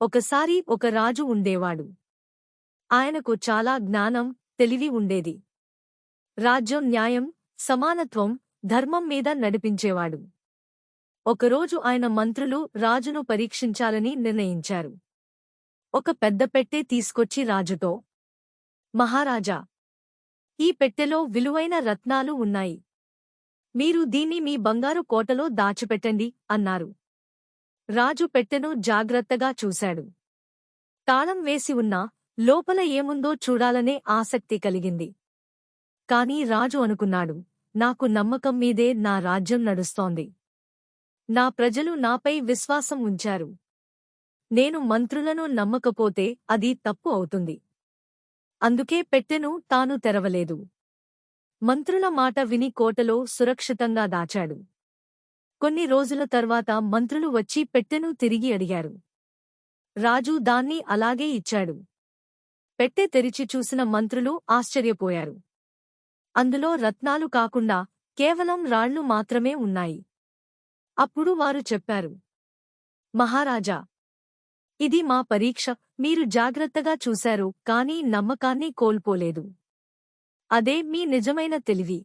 ఒకసారి ఒక రాజు ఉండేవాడు. ఆయనకు చాలా జ్ఞానం, తెలివి ఉండేది. రాజ్యం న్యాయం, సమానత్వం, ధర్మం మీద నడిపించేవాడు. ఒకరోజు ఆయన మంత్రులు రాజును పరీక్షించాలని నిర్ణయించారు. ఒక పెద్ద పెట్టె తీసుకొచ్చి రాజుతో, మహారాజా, ఈ పెట్టెలో విలువైన రత్నాలు ఉన్నాయి. మీరు దీన్ని మీ బంగారు కోటలో దాచిపెట్టండి అన్నారు. రాజు పెట్టెను జాగ్రత్తగా చూశాడు. తాళం వేసి ఉన్నా లోపల ఏముందో చూడాలనే ఆసక్తి కలిగింది. కాని రాజు అనుకున్నాడు, నాకు నమ్మకం మీదే నా రాజ్యం నడుస్తోంది. నా ప్రజలు నాపై విశ్వాసం ఉంచారు. నేను మంత్రులను నమ్మకపోతే అది తప్పు అవుతుంది. అందుకే పెట్టెను తాను తెరవలేదు. మంత్రుల మాట విని కోటలో సురక్షితంగా దాచాడు. కొన్ని రోజుల తర్వాత మంత్రులు వచ్చి పెట్టెను తిరిగి అడిగారు. రాజు దాన్ని అలాగే ఇచ్చాడు. పెట్టె తెరిచి చూసిన మంత్రులు ఆశ్చర్యపోయారు. అందులో రత్నాలు కాకుండా కేవలం రాళ్లు మాత్రమే ఉన్నాయి. అప్పుడు వారు చెప్పారు, మహారాజా, ఇది మా పరీక్ష. మీరు జాగ్రత్తగా చూశారు, కానీ నమ్మకాన్ని కోల్పోలేదు. అదే మీ నిజమైన తెలివి.